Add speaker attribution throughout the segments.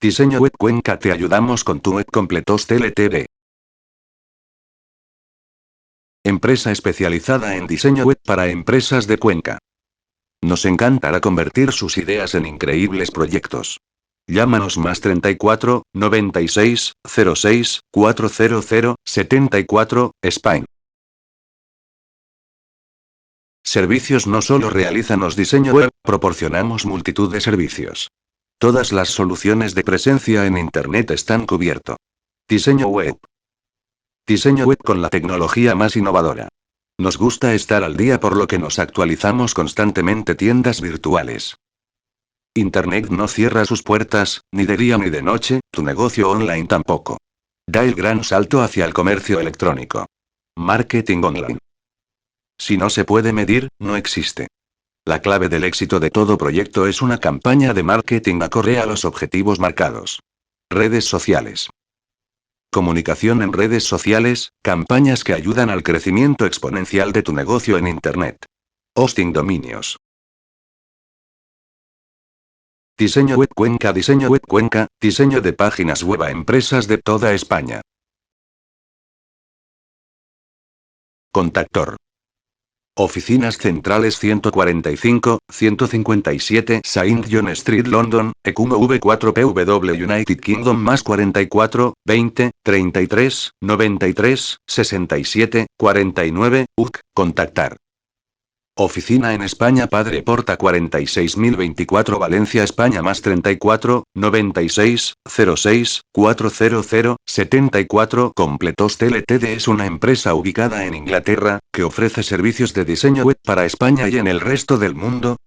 Speaker 1: Diseño Web Cuenca, te ayudamos con tu web completos TLTV. Empresa especializada en diseño web para empresas de Cuenca. Nos encantará convertir sus ideas en increíbles proyectos. Llámanos más 34 96 06 400 74, Spain. Servicios. No solo realizamos diseño web, proporcionamos multitud de servicios. Todas las soluciones de presencia en Internet están cubierto. Diseño web. Diseño web con la tecnología más innovadora. Nos gusta estar al día, por lo que nos actualizamos constantemente. Tiendas virtuales. Internet no cierra sus puertas, ni de día ni de noche, tu negocio online tampoco. Da el gran salto hacia el comercio electrónico. Marketing online. Si no se puede medir, no existe. La clave del éxito de todo proyecto es una campaña de marketing acorde a los objetivos marcados. Redes sociales. Comunicación en redes sociales, campañas que ayudan al crecimiento exponencial de tu negocio en Internet. Hosting dominios. Diseño web Cuenca. Diseño web Cuenca, diseño de páginas web a empresas de toda España. Contactor. Oficinas centrales 145, 157 Saint John Street, London, ECUMO V4PW, United Kingdom, más 44, 20, 33, 93, 67, 49, UK. Contactar. Oficina en España, Padre Porta 46024, Valencia, España, más 34, 96, 06, 400, 74. Completos TLTD es una empresa ubicada en Inglaterra, que ofrece servicios de diseño web para España y en el resto del mundo.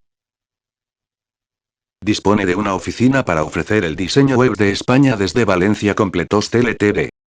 Speaker 1: Dispone de una oficina para ofrecer el diseño web de España desde Valencia. Completos TLTD.